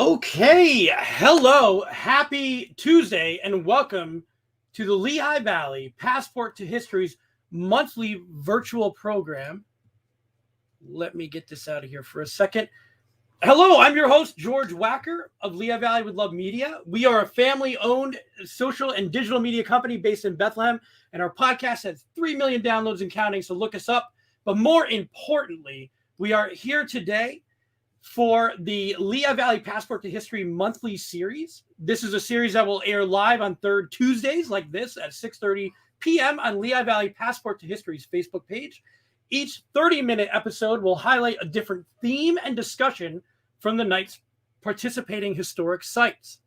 Okay, hello, happy Tuesday, and welcome to the Lehigh Valley Passport to History's monthly virtual program. Let me get this out of here for a second. Hello, I'm your host, George Wacker of Lehigh Valley with Love Media. We are a family-owned social and digital media company based in Bethlehem, and our podcast has 3 million downloads and counting, so look us up. But more importantly, we are here today for the Lehigh Valley Passport to History monthly series. This is a series that will air live on third Tuesdays like this at 6:30 p.m. on Lehigh Valley Passport to History's Facebook page. Each 30-minute episode will highlight a different theme and discussion from the night's participating historic sites.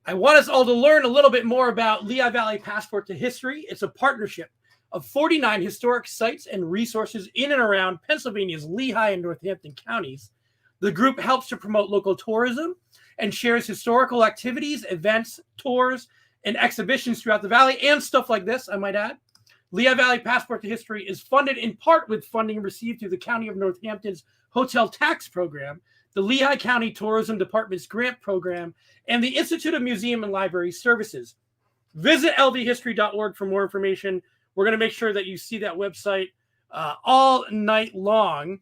I want us all to learn a little bit more about Lehigh Valley Passport to History. It's a partnership of 49 historic sites and resources in and around Pennsylvania's Lehigh and Northampton counties. The group helps to promote local tourism and shares historical activities, events, tours, and exhibitions throughout the valley, and stuff like this, I might add. Lehigh Valley Passport to History is funded in part with funding received through the County of Northampton's Hotel Tax Program, the Lehigh County Tourism Department's grant program, and the Institute of Museum and Library Services. Visit ldhistory.org for more information. We're going to make sure that you see that website all night long.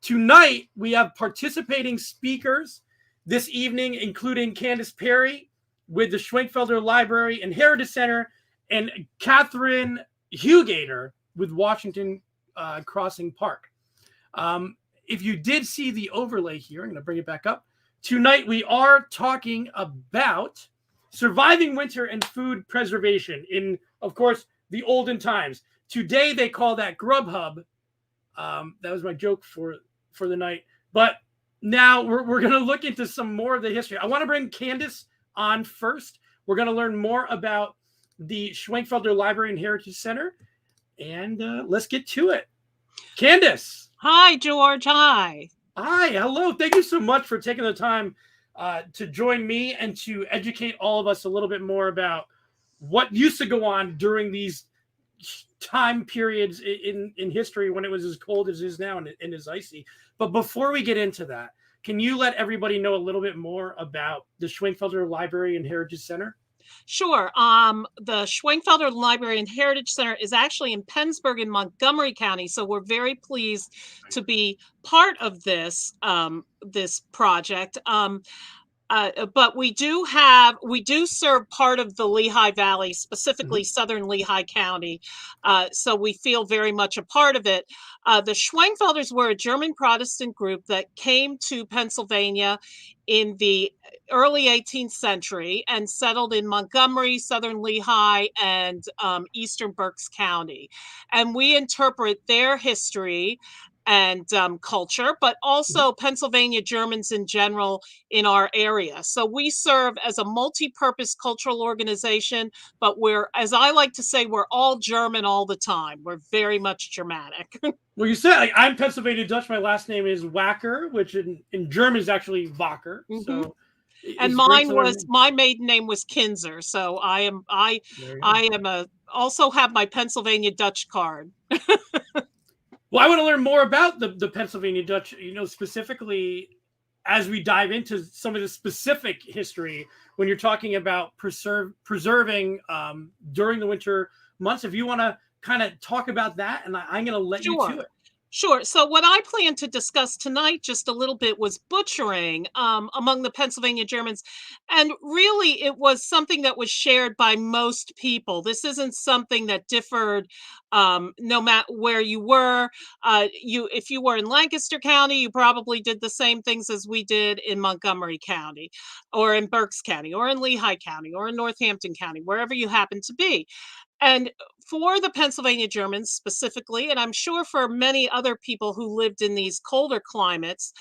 Tonight, we have participating speakers this evening, including Candace Perry with the Schwenkfelder Library and Heritage Center, and Catherine Hugater with Washington Crossing Park. If you did see the overlay here, I'm going to bring it back up. Tonight, we are talking about surviving winter and food preservation in, of course, the olden times. Today, they call that Grubhub. That was my joke for the night. But now we're going to look into some more of the history. I want to bring Candace on first. We're going to learn more about the Schwenkfelder Library and Heritage Center. And let's get to it. Candace. Hi, George. Hi. Hi. Hello. Thank you so much for taking the time to join me and to educate all of us a little bit more about what used to go on during these time periods in history when it was as cold as it is now and as icy. But before we get into that, can you let everybody know a little bit more about the Schwenkfelder Library and Heritage Center? Sure. The Schwenkfelder Library and Heritage Center is actually in Pennsburg in Montgomery County. So we're very pleased to be part of this project. But we do serve part of the Lehigh Valley, specifically southern Lehigh County. So we feel very much a part of it. The Schwenkfelders were a German Protestant group that came to Pennsylvania in the early 18th century and settled in Montgomery, southern Lehigh, and eastern Berks County. And we interpret their history and culture, but also Pennsylvania Germans in general in our area. So we serve as a multi-purpose cultural organization, but as I like to say, we're all German all the time. We're very much Germanic. Well, you said I'm Pennsylvania Dutch. My last name is Wacker, which in German is actually Wacker. So, and my maiden name was Kinzer. So I also have my Pennsylvania Dutch card. Well, I want to learn more about the Pennsylvania Dutch, specifically as we dive into some of the specific history when you're talking about preserving during the winter months. If you want to kind of talk about that, and I'm going to let you to it. Sure. So what I plan to discuss tonight just a little bit was butchering among the Pennsylvania Germans. And really, it was something that was shared by most people. This isn't something that differed no matter where you were. If you were in Lancaster County, you probably did the same things as we did in Montgomery County, or in Berks County, or in Lehigh County, or in Northampton County, wherever you happen to be. And for the Pennsylvania Germans specifically, and I'm sure for many other people who lived in these colder climates,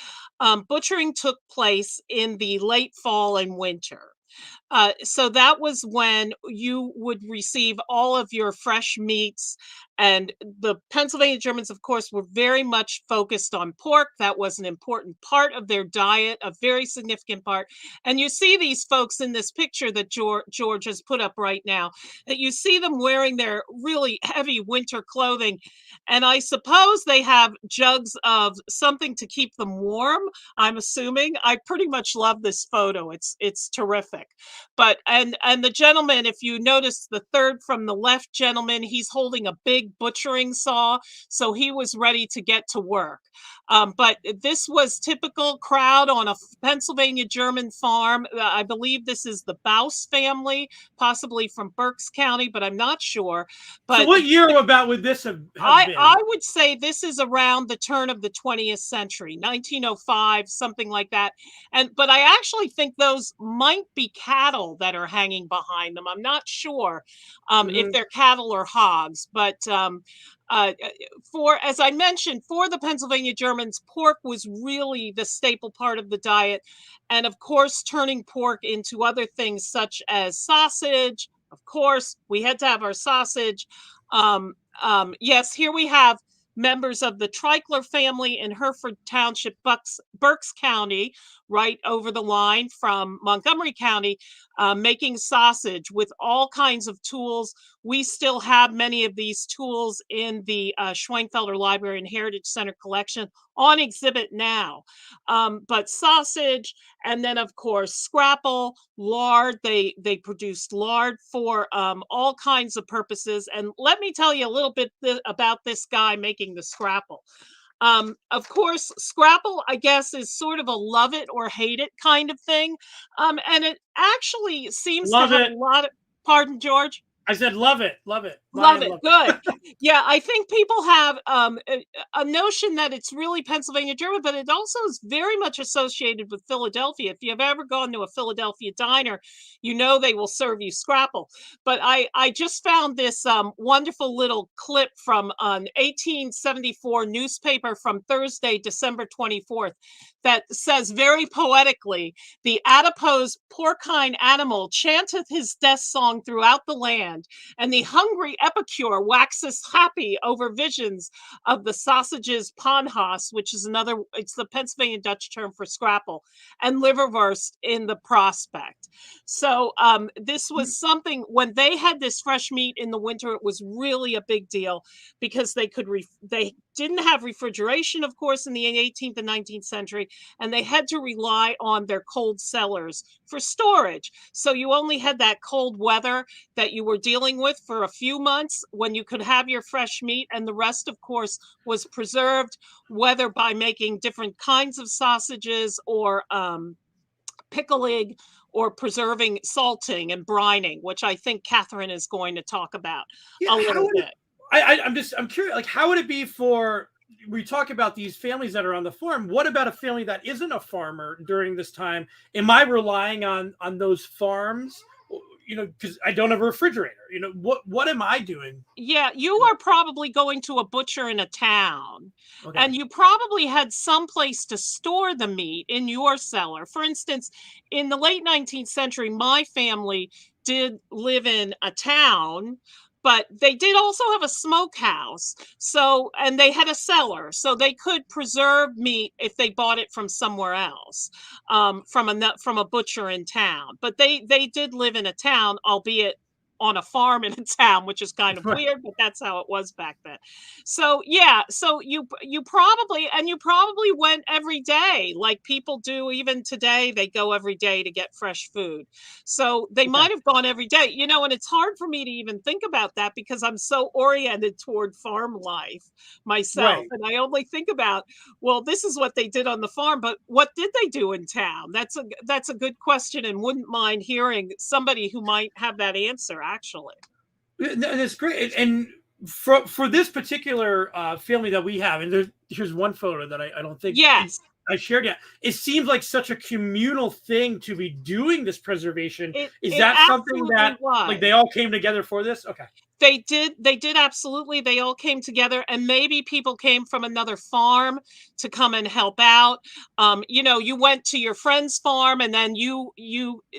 butchering took place in the late fall and winter. So that was when you would receive all of your fresh meats And the Pennsylvania Germans, of course, were very much focused on pork. That was an important part of their diet, a very significant part. And you see these folks in this picture that George has put up right now, that you see them wearing their really heavy winter clothing. And I suppose they have jugs of something to keep them warm, I'm assuming. I pretty much love this photo. It's terrific. But and the gentleman, if you notice the third from the left gentleman, he's holding a big butchering saw, so he was ready to get to work. But this was typical crowd on a Pennsylvania German farm. I believe this is the Baus family, possibly from Berks County, but I'm not sure. But so what year about would this have been? I would say this is around the turn of the 20th century, 1905, something like that. But I actually think those might be cattle that are hanging behind them. I'm not sure if they're cattle or hogs, but as I mentioned, for the Pennsylvania Germans, pork was really the staple part of the diet. And of course, turning pork into other things such as sausage. Of course, we had to have our sausage. Yes, here we have members of the Treichler family in Hereford Township, Berks County, right over the line from Montgomery County, making sausage with all kinds of tools. We still have many of these tools in the Schwenkfelder Library and Heritage Center collection on exhibit now. But sausage, and then of course scrapple, lard. They produced lard for all kinds of purposes. And let me tell you a little bit about this guy making the scrapple. Of course, scrapple, I guess, is sort of a love it or hate it kind of thing. And it actually seems to have a lot of, pardon, George? I said, love it, love it. Love it. Good. Yeah, I think people have a notion that it's really Pennsylvania German, but it also is very much associated with Philadelphia. If you've ever gone to a Philadelphia diner, you know they will serve you scrapple. But I just found this wonderful little clip from an 1874 newspaper from Thursday, December 24th, that says very poetically, "The adipose porcine animal chanteth his death song throughout the land, and the hungry epicure waxes happy over visions of the sausages panhas," which is it's the Pennsylvania Dutch term for scrapple, "and liverwurst in the prospect." So this was something, when they had this fresh meat in the winter, it was really a big deal because they didn't have refrigeration, of course, in the 18th and 19th century, and they had to rely on their cold cellars for storage. So you only had that cold weather that you were dealing with for a few months when you could have your fresh meat, and the rest, of course, was preserved, whether by making different kinds of sausages or pickling or preserving, salting and brining, which I think Catherine is going to talk about a little bit. I'm curious, like, how would it be for, we talk about these families that are on the farm. What about a family that isn't a farmer during this time? Am I relying on those farms? You know, because I don't have a refrigerator. You know, what am I doing? Yeah, you are probably going to a butcher in a town, and you probably had some place to store the meat in your cellar. For instance, in the late 19th century, my family did live in a town, but they did also have a smokehouse. So, and they had a cellar, so they could preserve meat if they bought it from somewhere else, from a butcher in town. But they did live in a town, albeit on a farm in a town, which is kind of weird, but that's how it was back then. So yeah, so you probably went every day, like people do even today. They go every day to get fresh food. So they might have gone every day, you know, and it's hard for me to even think about that because I'm so oriented toward farm life myself. And I only think about, well, this is what they did on the farm, but what did they do in town? That's a good question, and wouldn't mind hearing somebody who might have that answer. Actually, that's great. And for this particular family that we have, and here's one photo that I don't think I shared yet. It seems like such a communal thing to be doing this preservation. Is that something that like they all came together for this? Okay. They did absolutely. They all came together, and maybe people came from another farm to come and help out. You went to your friend's farm, and then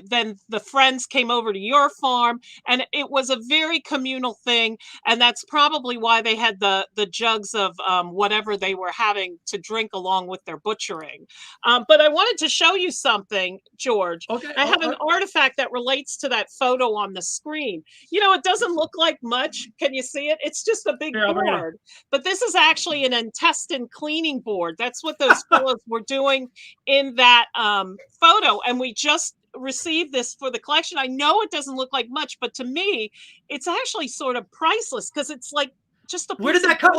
then the friends came over to your farm, and it was a very communal thing. And that's probably why they had the jugs of whatever they were having to drink along with their butchering. But I wanted to show you something, George. Okay. I have an artifact that relates to that photo on the screen. It doesn't look like much. Can you see it? It's just a big board. But this is actually an intestine cleaning board. That's what those fellows were doing in that photo. And we just received this for the collection. I know it doesn't look like much, but to me, it's actually sort of priceless because it's like just a piece. Where did that come?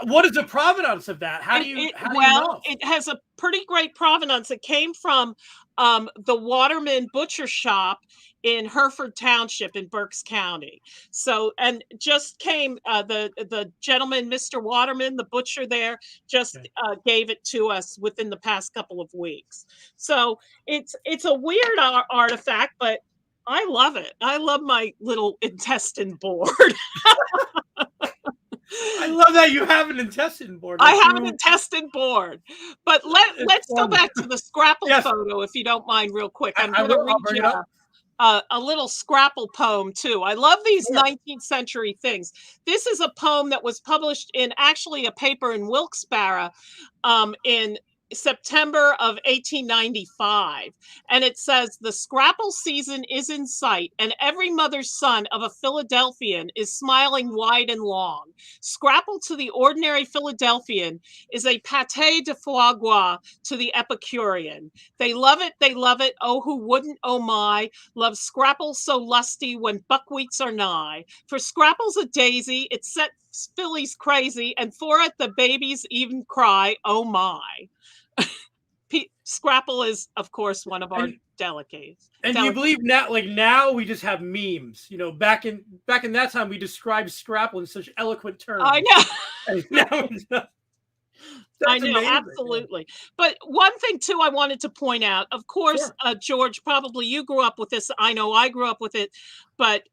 What is the provenance of that? How do you know? It has a pretty great provenance. It came from the Waterman Butcher Shop in Hereford Township in Berks County. So, and just came the gentleman, Mr. Waterman, the butcher there, just gave it to us within the past couple of weeks. So it's a weird artifact, but I love it. I love my little intestine board. I love that you have an intestine board. I have an intestine board. But let's go back to the Scrapple photo, if you don't mind, real quick. I'm going to read you a little Scrapple poem, too. I love these 19th century things. This is a poem that was published in actually a paper in Wilkes-Barre in September of 1895, and it says, "The Scrapple season is in sight, and every mother's son of a Philadelphian is smiling wide and long. Scrapple to the ordinary Philadelphian is a pâté de foie gras to the Epicurean. They love it, oh, who wouldn't, oh my, love Scrapple so lusty when buckwheats are nigh. For Scrapple's a daisy, it sets Phillies crazy, and for it the babies even cry, oh my." Scrapple is, of course, one of our delicacies. And you believe now we just have memes. Back in that time we described Scrapple in such eloquent terms. I know. And now I know, amazing. Absolutely. But one thing too, I wanted to point out. Of course, George, probably you grew up with this. I know I grew up with it. But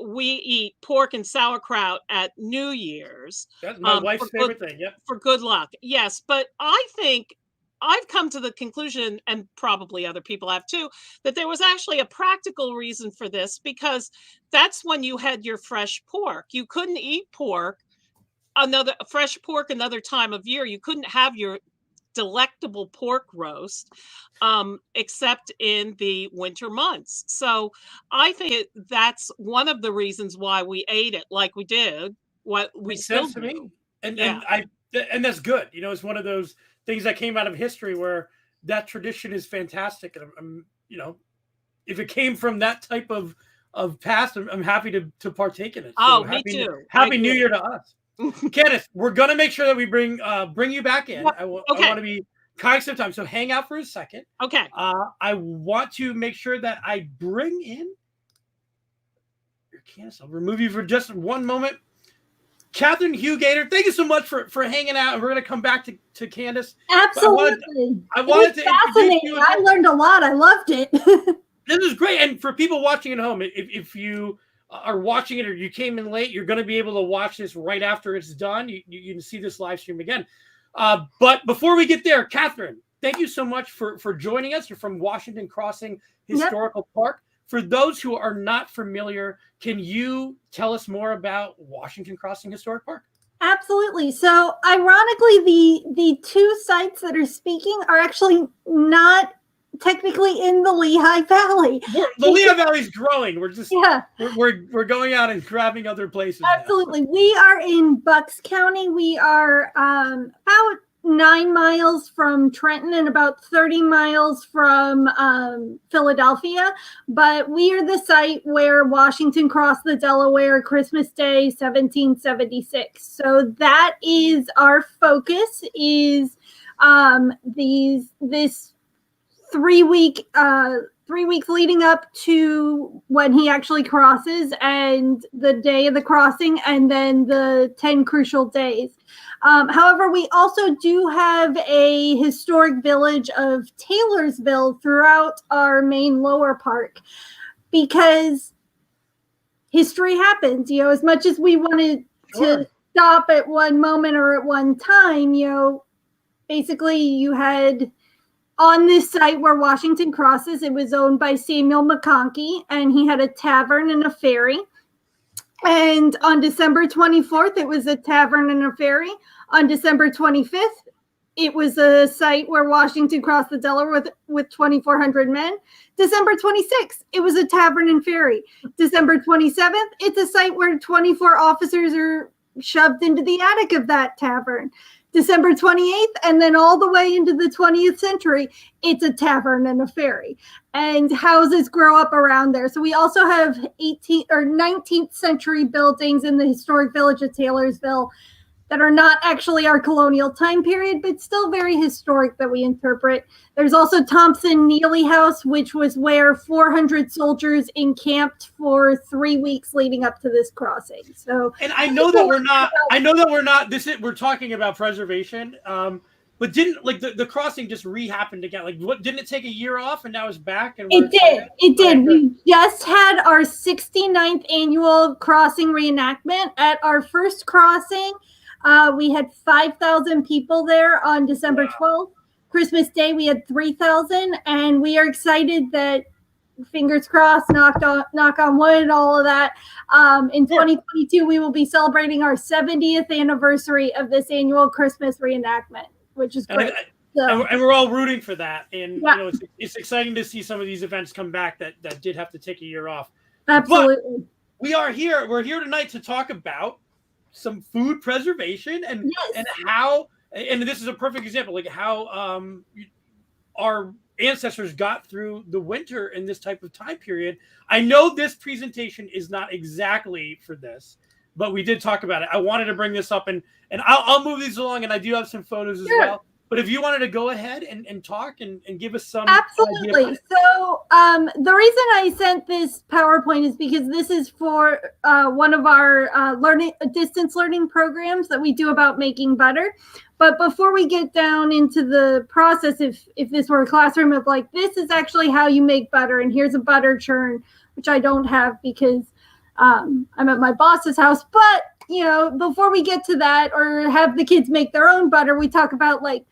we eat pork and sauerkraut at New Year's. That's my wife's favorite thing. Yep. For good luck. Yes, but I think I've come to the conclusion, and probably other people have too, that there was actually a practical reason for this, because that's when you had your fresh pork. You couldn't eat fresh pork another time of year. You couldn't have your delectable pork roast except in the winter months. So I think that's one of the reasons why we ate it like we did. What we still do. Me. And that's good. It's one of those things that came out of history where that tradition is fantastic. And I'm if it came from that type of past, I'm happy to partake in it. So me too. Happy New Year to us. Kenneth, we're going to make sure that we bring you back in. I want to be kind of time. So hang out for a second. Okay. I want to make sure that I bring in your Candace. I'll remove you for just one moment. Catherine Hugator, thank you so much for hanging out. And we're going to come back to Candace. Absolutely. I wanted to fascinating. I learned a lot. I loved it. This is great. And for people watching at home, if you are watching it or you came in late, you're going to be able to watch this right after it's done. You can see this live stream again. But before we get there, Catherine, thank you so much for joining us. You're from Washington Crossing Historical Park. For those who are not familiar, can you tell us more about Washington Crossing Historic Park? Absolutely. So ironically, the two sites that are speaking are actually not technically in the Lehigh Valley. The Lehigh Valley is growing. We're just we're going out and grabbing other places. Absolutely. Now. We are in Bucks County. We are about 9 miles from Trenton and about 30 miles from Philadelphia. But we are the site where Washington crossed the Delaware Christmas Day, 1776. So that is our focus, is this 3 weeks leading up to when he actually crosses, and the day of the crossing, and then the 10 crucial days. However, we also do have a historic village of Taylorsville throughout our main lower park, because history happens. As much as we wanted to stop at one moment or at one time, basically you had on this site where Washington crosses, it was owned by Samuel McConkey, and he had a tavern and a ferry. And on December 24th, it was a tavern and a ferry. On December 25th, it was a site where Washington crossed the Delaware with 2,400 men. December 26th, it was a tavern and ferry. December 27th, it's a site where 24 officers are shoved into the attic of that tavern. December 28th, and then all the way into the 20th century, it's a tavern and a ferry. And houses grow up around there. So we also have 18th or 19th century buildings in the historic village of Taylorsville that are not actually our colonial time period, but still very historic that we interpret. There's also Thompson Neely House, which was where 400 soldiers encamped for 3 weeks leading up to this crossing. So, and we're talking about preservation, but didn't the crossing just re-happened again? Like, what, didn't it take a year off and now it's back? And it did. We just had our 69th annual crossing reenactment. At our first crossing, we had 5,000 people there on December 12th. Christmas Day, we had 3,000, and we are excited that, fingers crossed, knock on wood, all of that. In 2022, we will be celebrating our 70th anniversary of this annual Christmas reenactment, which is great. And we're all rooting for that. And it's exciting to see some of these events come back that did have to take a year off. Absolutely. But we're here tonight to talk about some food preservation and how, and this is a perfect example, like how our ancestors got through the winter in this type of time period. I know this presentation is not exactly for this, but we did talk about it. I wanted to bring this up, and I'll move these along, and I do have some photos as well. But if you wanted to go ahead and talk and give us some Absolutely. So the reason I sent this PowerPoint is because this is for one of our distance learning programs that we do about making butter. But before we get down into the process, if this were a classroom of like, this is actually how you make butter, and here's a butter churn, which I don't have because I'm at my boss's house. But, before we get to that or have the kids make their own butter, we talk about like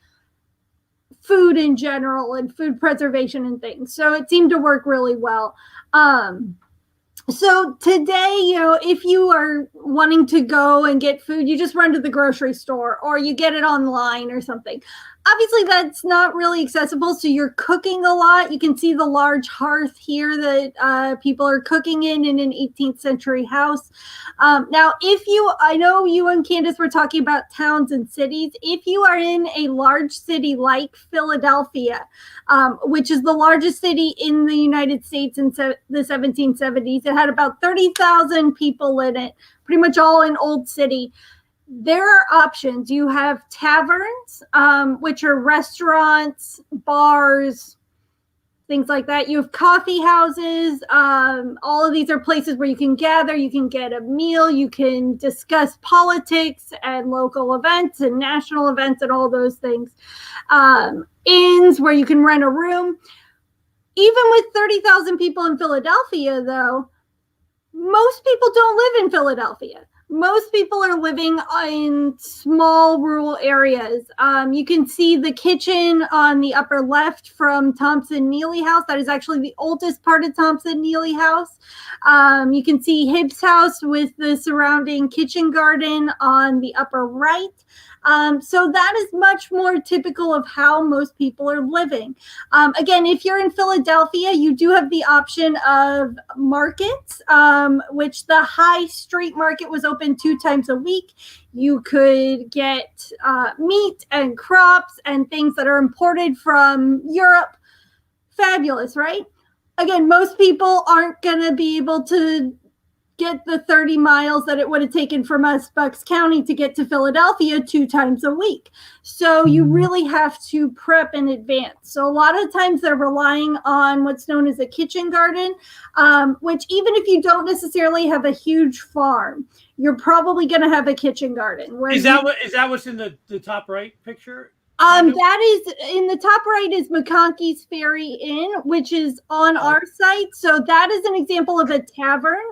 food in general and food preservation and things. So it seemed to work really well. So today, if you are wanting to go and get food, you just run to the grocery store or you get it online or something. Obviously, that's not really accessible. So you're cooking a lot. You can see the large hearth here that people are cooking in an 18th century house. Now, I know you and Candace were talking about towns and cities. If you are in a large city like Philadelphia, which is the largest city in the United States in the 1770s, it had about 30,000 people in it, pretty much all in Old City. There are options. You have taverns, which are restaurants, bars, things like that. You have coffee houses. All of these are places where you can gather, you can get a meal, you can discuss politics and local events and national events and all those things. Inns where you can rent a room. Even with 30,000 people in Philadelphia, though, most people don't live in Philadelphia. Most people are living in small rural areas. You can see the kitchen on the upper left from Thompson Neely House. That is actually the oldest part of Thompson Neely House. You can see Hibbs House with the surrounding kitchen garden on the upper right. So that is much more typical of how most people are living. Again, if you're in Philadelphia, you do have the option of markets, which the High Street Market was open 2 times a week. You could get meat and crops and things that are imported from Europe. Fabulous, right? Again, most people aren't going to be able to get the 30 miles that it would have taken from us, Bucks County, to get to Philadelphia 2 times a week. So you really have to prep in advance. So a lot of times they're relying on what's known as a kitchen garden, which even if you don't necessarily have a huge farm, you're probably going to have a kitchen garden. Is that what's in the top right picture? That is in the top right is McConkey's Ferry Inn, which is on our site. So that is an example of a tavern,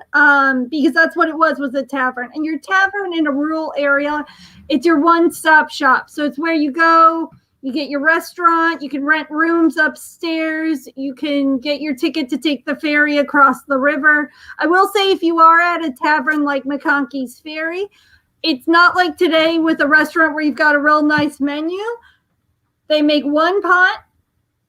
because that's what it was a tavern. And your tavern in a rural area, it's your one-stop shop. So it's where you go, you get your restaurant, you can rent rooms upstairs, you can get your ticket to take the ferry across the river. I will say, if you are at a tavern like McConkey's Ferry, it's not like today with a restaurant where you've got a real nice menu. They make one pot.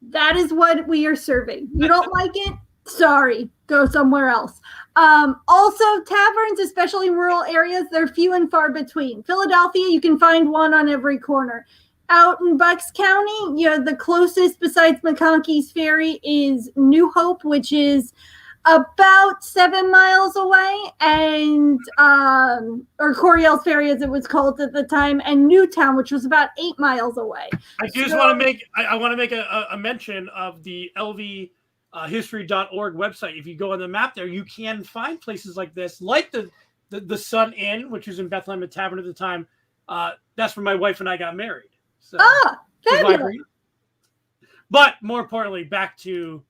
That is what we are serving. You don't like it? Sorry, go somewhere else. Also, taverns, especially in rural areas, they're few and far between. Philadelphia, you can find one on every corner. Out in Bucks County, the closest besides McConkey's Ferry is New Hope, which is about 7 miles away, and or Coryell's Ferry as it was called at the time, and Newtown, which was about 8 miles away. I just want to make a mention of the lvhistory.org website. If you go on the map there, you can find places like this, like the Sun Inn, which was in Bethlehem, a tavern at the time. That's where my wife and I got married. So, fabulous. But more importantly, back to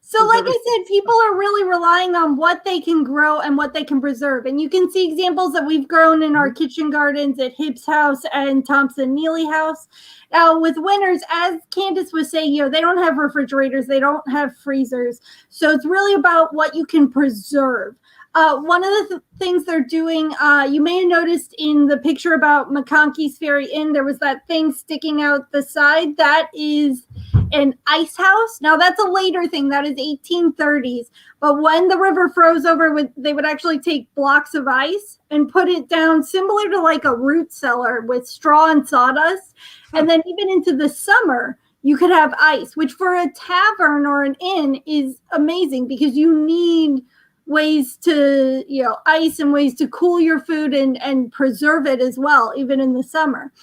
So like I said, people are really relying on what they can grow and what they can preserve. And you can see examples that we've grown in our kitchen gardens at Hibbs House and Thompson Neely House. Now with winters, as Candace was saying, they don't have refrigerators, they don't have freezers. So it's really about what you can preserve. One of the things they're doing, you may have noticed in the picture about McConkey's Ferry Inn, there was that thing sticking out the side. That is an ice house. Now, that's a later thing. That is 1830s. But when the river froze over, they would actually take blocks of ice and put it down similar to like a root cellar with straw and sawdust. And then even into the summer, you could have ice, which for a tavern or an inn is amazing because you need ways to, ice and ways to cool your food and preserve it as well, even in the summer.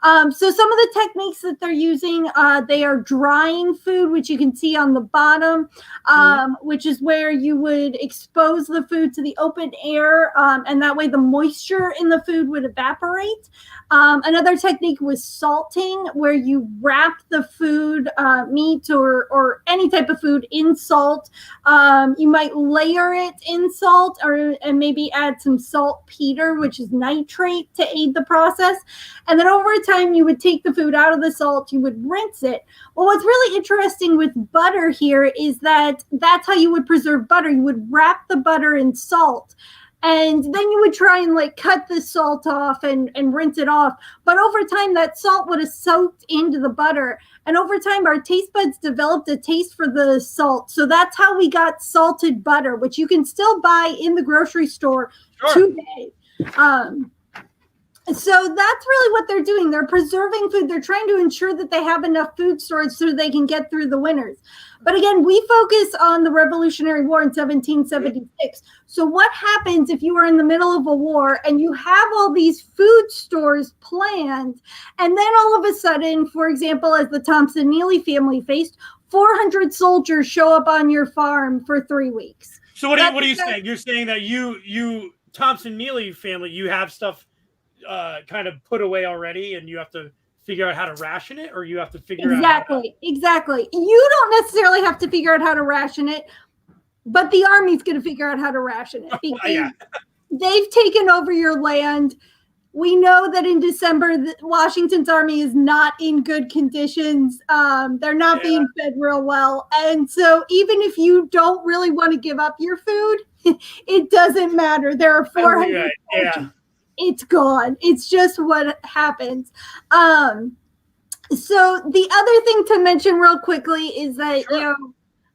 So some of the techniques that they're using, they are drying food, which you can see on the bottom, which is where you would expose the food to the open air, and that way the moisture in the food would evaporate. Another technique was salting, where you wrap the food, meat or any type of food in salt. You might layer it in salt and maybe add some saltpeter, which is nitrate, to aid the process. And then over time, you would take the food out of the salt, you would rinse it. Well, what's really interesting with butter here is that that's how you would preserve butter. You would wrap the butter in salt, and then you would try and cut the salt off and rinse it off. But over time, that salt would have soaked into the butter. And over time, our taste buds developed a taste for the salt. So that's how we got salted butter, which you can still buy in the grocery store today. So that's really what they're doing. They're preserving food. They're trying to ensure that they have enough food storage so they can get through the winters. But again, we focus on the Revolutionary War in 1776. So what happens if you are in the middle of a war and you have all these food stores planned, and then all of a sudden, for example, as the Thompson Neely family faced, 400 soldiers show up on your farm for 3 weeks. So what are you saying? You're saying that you Thompson Neely family, you have stuff kind of put away already, and you have to figure out how to ration it, or you have to figure Exactly. You don't necessarily have to figure out how to ration it, but the Army's going to figure out how to ration it because they've taken over your land. We know that in December, Washington's army is not in good conditions. They're not being fed real well. And so even if you don't really want to give up your food, it doesn't matter. There are 400 It's gone. It's just what happens. So the other thing to mention real quickly is that,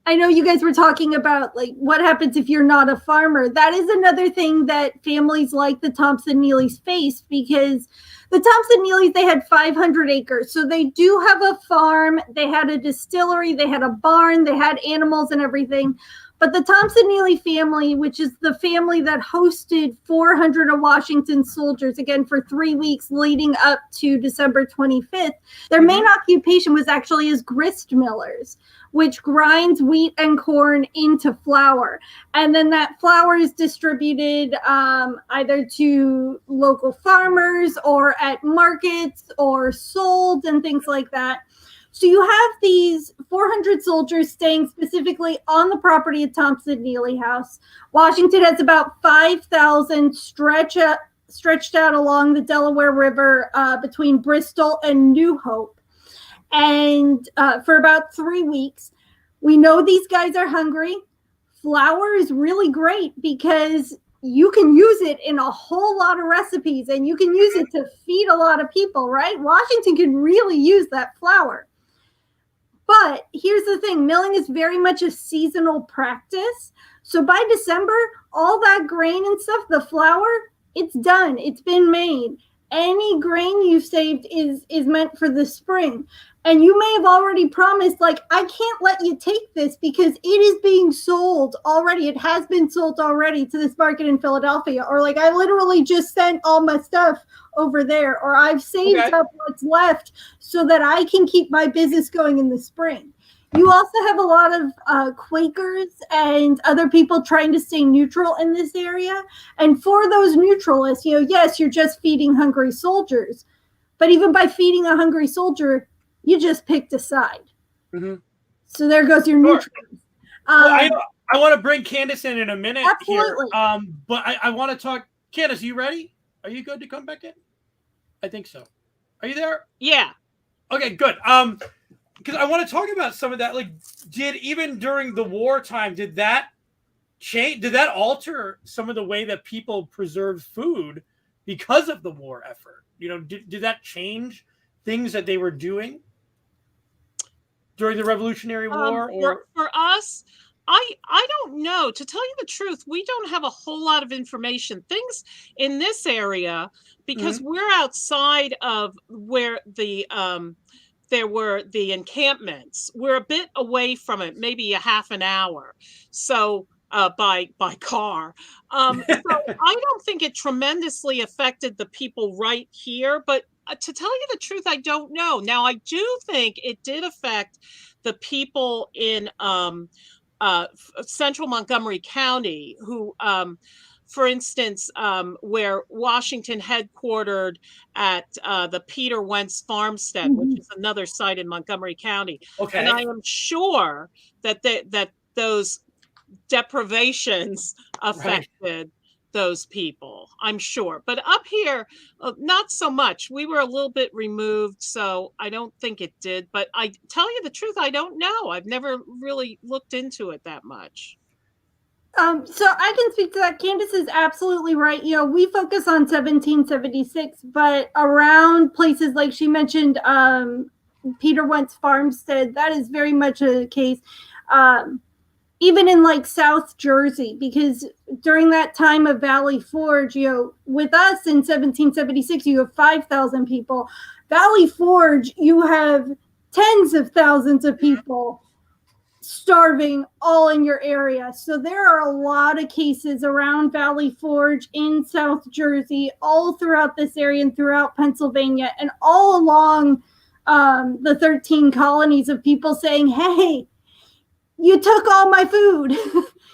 I know you guys were talking about what happens if you're not a farmer. That is another thing that families like the Thompson Neelys face, because the Thompson Neelys, they had 500 acres. So they do have a farm. They had a distillery. They had a barn. They had animals and everything. But the Thompson-Neely family, which is the family that hosted 400 of Washington's soldiers, again, for 3 weeks leading up to December 25th, their main occupation was actually as grist millers, which grinds wheat and corn into flour. And then that flour is distributed either to local farmers or at markets or sold and things like that. So you have these 400 soldiers staying specifically on the property of Thompson-Neely House. Washington has about 5,000 stretched out along the Delaware River between Bristol and New Hope. And for about 3 weeks, we know these guys are hungry. Flour is really great because you can use it in a whole lot of recipes and you can use it to feed a lot of people, right? Washington can really use that flour. But here's the thing, milling is very much a seasonal practice. So by December, all that grain and stuff, the flour, it's done. It's been made. Any grain you've saved is meant for the spring. And you may have already promised, like, I can't let you take this because it is being sold already. It has been sold already to this market in Philadelphia. Or like, I literally just sent all my stuff over there. Or I've saved up what's left so that I can keep my business going in the spring. You also have a lot of Quakers and other people trying to stay neutral in this area. And for those neutralists, yes, you're just feeding hungry soldiers. But even by feeding a hungry soldier, you just picked a side. So there goes your neutral. I want to bring Candace in a minute. Absolutely. Here. But I want to talk. Candace, are you ready? Are you good to come back in? I think so. Are you there? Yeah. Okay, good. Because I want to talk about some of that. Like, even during the wartime, did that change? Did that alter some of the way that people preserved food because of the war effort? Did that change things that they were doing during the Revolutionary War? For us, I don't know. To tell you the truth, we don't have a whole lot of information. Things in this area, because we're outside of where there were the encampments. We're a bit away from it, maybe a half an hour. So by car. So I don't think it tremendously affected the people right here, but to tell you the truth, I don't know. Now, I do think it did affect the people in central Montgomery County who, for instance, where Washington headquartered at the Peter Wentz Farmstead, which is another site in Montgomery County. And I am sure that that those deprivations affected those people, I'm sure. But up here, not so much. We were a little bit removed, so I don't think it did. But I tell you the truth, I don't know. I've never really looked into it that much. So I can speak to that. Candace is absolutely right. We focus on 1776, but around places like she mentioned, Peter Wentz Farmstead, that is very much a case. Even in like South Jersey, because during that time of Valley Forge, with us in 1776, you have 5,000 people. Valley Forge, you have tens of thousands of people starving all in your area. So there are a lot of cases around Valley Forge in South Jersey, all throughout this area and throughout Pennsylvania, and all along the 13 colonies of people saying, hey, you took all my food.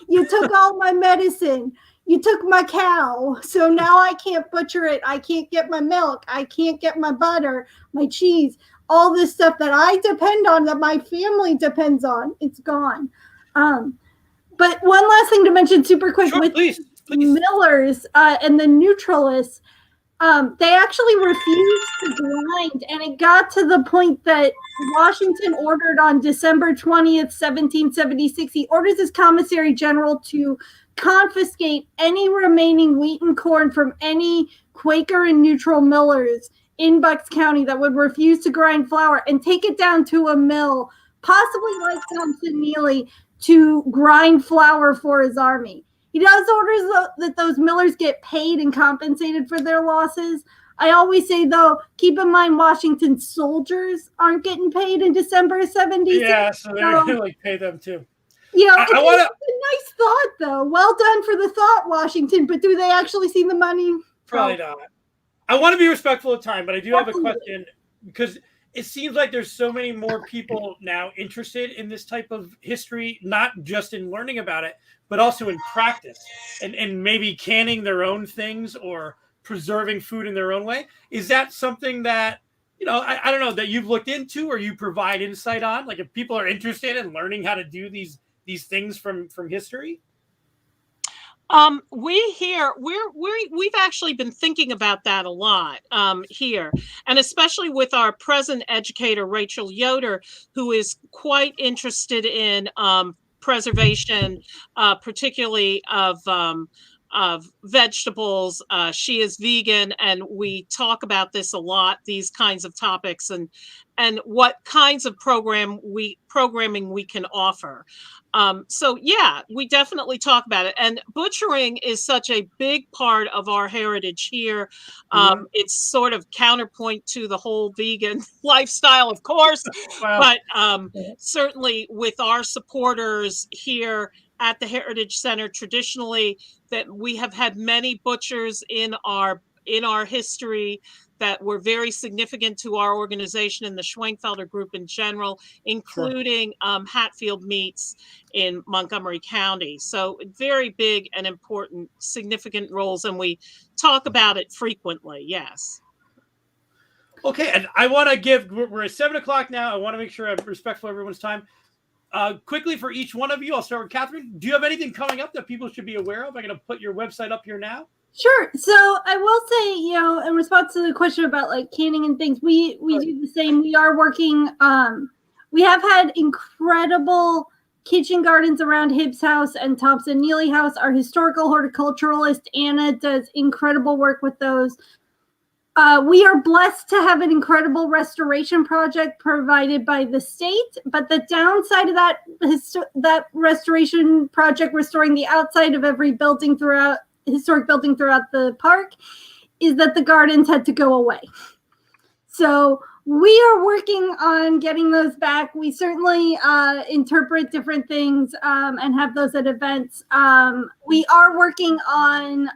You took all my medicine. You took my cow. So now I can't butcher it. I can't get my milk. I can't get my butter, my cheese, all this stuff that I depend on, that my family depends on. It's gone. But one last thing to mention super quick with please. millers and the neutralists. They actually refused to grind, and it got to the point that Washington ordered on December 20th, 1776, he orders his commissary general to confiscate any remaining wheat and corn from any Quaker and neutral millers in Bucks County that would refuse to grind flour and take it down to a mill, possibly like Thompson-Neely, to grind flour for his army. He does orders that those millers get paid and compensated for their losses. I always say, though, keep in mind Washington's soldiers aren't getting paid in December of 76. Yeah, so they're going to pay them too. You know, I it's a want to nice thought, though. Well done for the thought, Washington. But do they actually see the money? probably not. I want to be respectful of time, but I do have a Absolutely. question because it seems like there's so many more people now interested in this type of history, not just in learning about it, but also in practice and maybe canning their own things or preserving food in their own way. Is that something that, I don't know, that you've looked into or you provide insight on? Like if people are interested in learning how to do these things from history? We've actually been thinking about that a lot here, and especially with our present educator Rachel Yoder, who is quite interested in preservation, particularly of vegetables. She is vegan, and we talk about this a lot. These kinds of topics and what kinds of programming we can offer. So yeah, we definitely talk about it. And butchering is such a big part of our heritage here. It's sort of counterpoint to the whole vegan lifestyle, of course, Wow. but certainly with our supporters here at the Heritage Center, traditionally, that we have had many butchers in our history that were very significant to our organization and the Schwenkfelder group in general, including Hatfield Meats in Montgomery County. So very big and important, significant roles, and we talk about it frequently. Yes. Okay, and I want to we're at 7:00 now. I want to make sure I'm respectful of everyone's time. Quickly for each one of you, I'll start with Catherine. Do you have anything coming up that people should be aware of? I'm going to put your website up here now. Sure. So I will say, in response to the question about like canning and things, we do the same. We are working. We have had incredible kitchen gardens around Hibbs House and Thompson Neely House. Our historical horticulturalist Anna does incredible work with those. We are blessed to have an incredible restoration project provided by the state, but the downside of that restoration project, restoring the outside of every historic building throughout the park, is that the gardens had to go away. So we are working on getting those back. We certainly interpret different things and have those at events. We are working on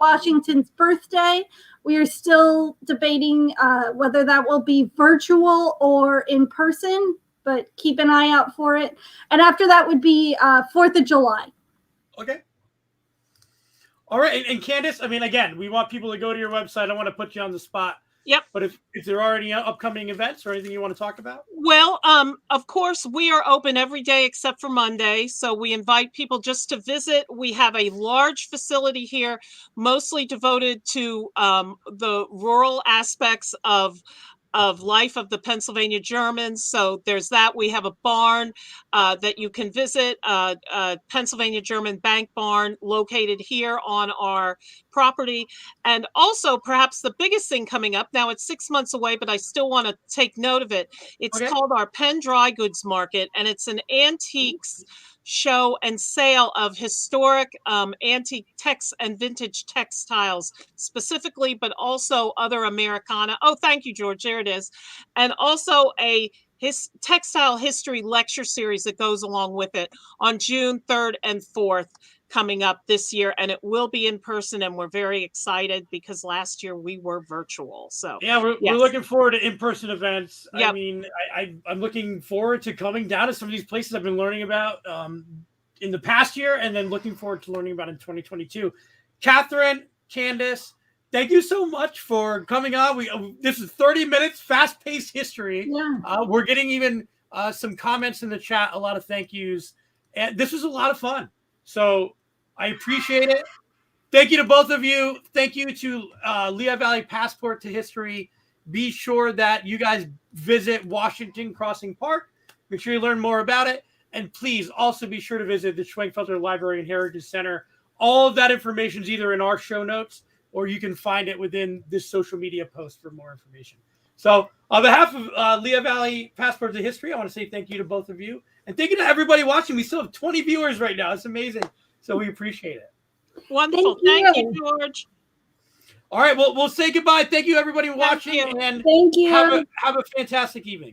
Washington's birthday. We are still debating whether that will be virtual or in person, but keep an eye out for it. And after that would be 4th of July. Okay. All right. And Candace, I mean, again, we want people to go to your website. I don't want to put you on the spot. Yep. But if there are any upcoming events or anything you want to talk about? Well, of course, we are open every day except for Monday. So we invite people just to visit. We have a large facility here, mostly devoted to the rural aspects of life of the Pennsylvania Germans. So there's that. We have a barn that you can visit, Pennsylvania German Bank barn located here on our property. And also perhaps the biggest thing coming up, now it's 6 months away, but I still want to take note of it. It's called our Penn Dry Goods Market, and it's an antiques show and sale of historic antique and vintage textiles specifically, but also other Americana. Oh, thank you, George. There it is. And also his textile history lecture series that goes along with it on June 3rd and 4th coming up this year, and it will be in person, and we're very excited because last year we were virtual. So yeah, we're looking forward to in-person events. Yep. I mean, I'm looking forward to coming down to some of these places I've been learning about in the past year, and then looking forward to learning about in 2022. Catherine, Candace, thank you so much for coming on. This is 30 minutes, fast-paced history. Yeah. We're getting even some comments in the chat, a lot of thank yous, and this was a lot of fun. So I appreciate it. Thank you to both of you. Thank you to Lehigh Valley Passport to History. Be sure that you guys visit Washington Crossing Park. Make sure you learn more about it. And please also be sure to visit the Schwenkfelder Library and Heritage Center. All of that information is either in our show notes or you can find it within this social media post for more information. So on behalf of Lehigh Valley Passport to History, I want to say thank you to both of you. And thank you to everybody watching. We still have 20 viewers right now. It's amazing. So we appreciate it. Wonderful. Thank you, George. All right. Well, we'll say goodbye. Thank you, everybody watching. And thank you. Have a fantastic evening.